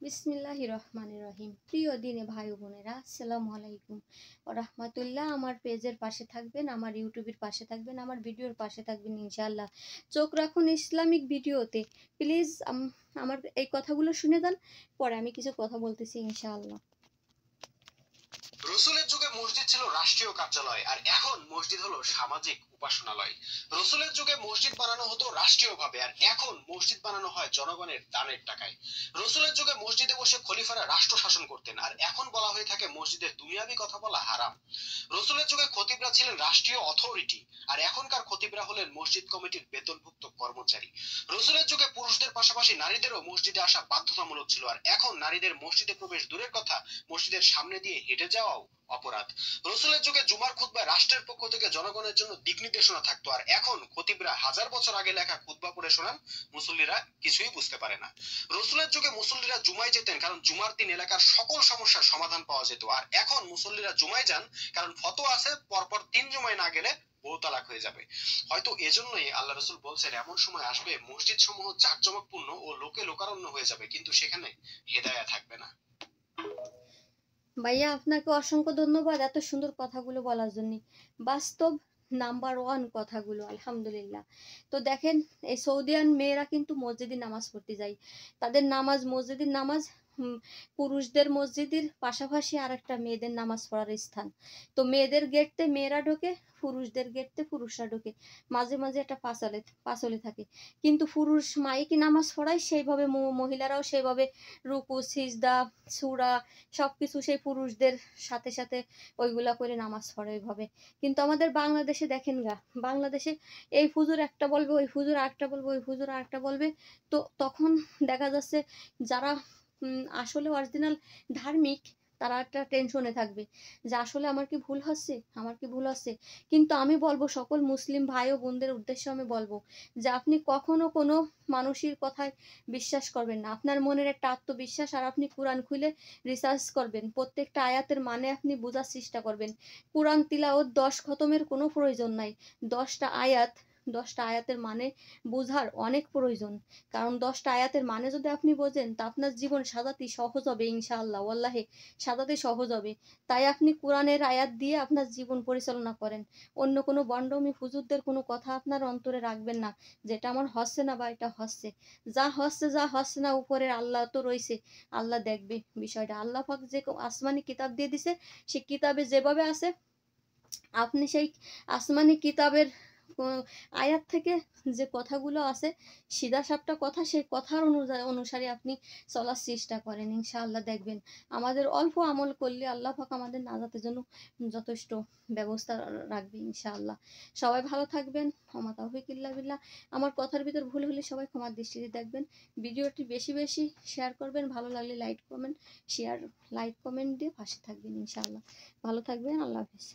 বিসমিল্লাহির রহমানির রহিম। প্রিয় দিনে ভাই ও বোনেরা, আসসালামু আলাইকুম ওয়া রাহমাতুল্লাহ। আমার পেজের পাশে থাকবেন, আমার ইউটিউবের পাশে থাকবেন, আমার ভিডিওর পাশে থাকবেন ইনশাআল্লাহ। চোখ রাখুন ইসলামিক ভিডিওতে। প্লিজ আমার এই কথাগুলো শুনে যান, পরে আমি কিছু কথা বলতেছি ইনশাআল্লাহ। রসুলের যুগে মসজিদ ছিল রাষ্ট্রীয় কার্যালয়, আর এখন মসজিদ হলো সামাজিক উপাসনালয়। রসুলের যুগে মসজিদ বানানো হতো রাষ্ট্রীয়ভাবে, আর এখন মসজিদ বানানো হয় জনগণের দানের টাকায়। রসুলের যুগে মসজিদে বসে খলিফারা রাষ্ট্র শাসন করতেন, আর এখন বলা হয়ে থাকে মসজিদের দুনিয়াবি কথা বলা হারাম। রসুলের যুগে খতিবরা ছিলেন রাষ্ট্রীয় অথরিটি, আর এখনকার খতিবরা হলেন মসজিদ কমিটির বেতনভুক্ত কর্মচারী। রসুলের যুগে পুরুষদের পাশাপাশি নারীদেরও মসজিদে আসা বাধ্যতামূলক ছিল, আর এখন নারীদের মসজিদে প্রবেশ দূরের কথা, মসজিদের সামনে দিয়ে হেঁটে যাওয়াও অপরাধ। রসুলের যুগে জুমার খুতবায় রাষ্ট্রের পক্ষ থেকে জনগণের জন্য দিক নির্দেশনা থাকতো, আর এখন খতিবরা হাজার বছর আগে লেখা খুতবা পড়ে শোনান, মুসল্লিরা কিছুই বুঝতে পারে না। রসুলের যুগে মুসল্লিরা জুমায় যেতেন কারণ জুমার দিন এলাকার সকল সমস্যার সমাধান পাওয়া যেত, আর এখন মুসল্লিরা জুমায় যান কারণ ফতোয়া আছে পরপর 3 জুমায় না গেলে বউ তালাক হয়ে যাবে। হয়তো এজন্যই আল্লাহ রসুল বলছেন এমন সময় আসবে মসজিদ সমূহ জাঁকজমকপূর্ণ ও লোকে লোকারণ্য হয়ে যাবে, কিন্তু সেখানে হেদায়া থাকবে না। ভাইয়া, আপনাকে অসংখ্য ধন্যবাদ এত সুন্দর কথাগুলো বলার জন্য। বাস্তব নাম্বার ওয়ান কথাগুলো, আলহামদুলিল্লাহ। তো দেখেন, এই সৌদিয়ান মেয়েরা কিন্তু মসজিদে নামাজ পড়তে যায়। তাদের নামাজ মসজিদের নামাজ, পুরুষদের মসজিদের পাশাপাশি আর একটা মেয়েদের নামাজ পড়ার স্থান। তো মেয়েদের গেটতে মেয়েরা ঢোকে, পুরুষদের গেটতে পুরুষরা ঢোকে, মাঝে মাঝে একটা পাঁচলে থাকে। কিন্তু পুরুষ মাইকি নামাজ পড়ায় সেইভাবে মহিলারাও সেইভাবে রুকু সিজদা সূরা সবকিছু সেই পুরুষদের সাথে সাথে ওইগুলা করে নামাজ পড়ে ওইভাবে। কিন্তু আমাদের বাংলাদেশে দেখেন গা, বাংলাদেশে এই হুজুর একটা বলবে, ওই হুজুর আরেকটা বলবে, ওই হুজুর আরেকটা বলবে। তো তখন দেখা যাচ্ছে যারা আসলে অরিজিনাল ধার্মিক, তারা একটা টেনশনে থাকবে যে আসলে আমার কি ভুল হচ্ছে, আমার কি ভুল হচ্ছে। কিন্তু আমি বলবো সকল মুসলিম ভাই ও বোনদের উদ্দেশ্যে আমি বলবো যে আপনি কখনো কোনো মানুষের কথায় বিশ্বাস করবেন না। আপনার মনের একটা আত্মবিশ্বাস, আর আপনি কোরআন খুলে রিসার্চ করবেন, প্রত্যেকটা আয়াতের মানে আপনি বোঝার চেষ্টা করবেন। কোরআন তিলাওয়াত 10 খতমের কোনো প্রয়োজন নাই। 10টা আয়াত, 10টা আয়াতের মানে বোঝার অনেক প্রয়োজন। কারণ 10টা আয়াতের মানে যদি আপনি বোঝেন, তা আপনার জীবন সাজাতে সহজ হবে ইনশাআল্লাহ, ওয়াল্লাহি সাজাতে সহজ হবে। তাই আপনি কোরআনের আয়াত দিয়ে আপনার জীবন পরিচালনা করেন। অন্য কোনো বন্ডমি হুজুরদের কোনো কথা আপনার অন্তরে রাখবেন না, যেটা আমার হচ্ছে না বা এটা হচ্ছে। যা হচ্ছে যা হচ্ছে না, উপরের আল্লাহ তো রয়েছে, আল্লাহ দেখবে বিষয়টা। আল্লাহ পাক যে আসমানি কিতাব দিয়ে দিছে, সে কিতাবে যেভাবে আছে আপনি সেই আসমানি কিতাবের আয়াত থেকে যে কথাগুলো আছে, সিধা সাপটা কথা, সেই কথার অনুসারে আপনি চলার চেষ্টা করেন, ইনশাআল্লাহ দেখবেন আমাদের অল্প আমল করলে আল্লাহ পাক আমাদের নাজাতের জন্য যথেষ্ট ব্যবস্থা রাখবে ইনশাআল্লাহ। সবাই ভালো থাকবেন। ওমা তাওফিক ইল্লা বিল্লাহ। আমার কথার ভিতর ভুল হলে সবাই ক্ষমার দৃষ্টিতে দেখবেন। ভিডিওটি বেশি বেশি শেয়ার করবেন, ভালো লাগলে লাইক কমেন্ট দিয়ে পাশে থাকবেন ইনশাআল্লাহ। ভালো থাকবেন, আল্লাহ হাফেজ।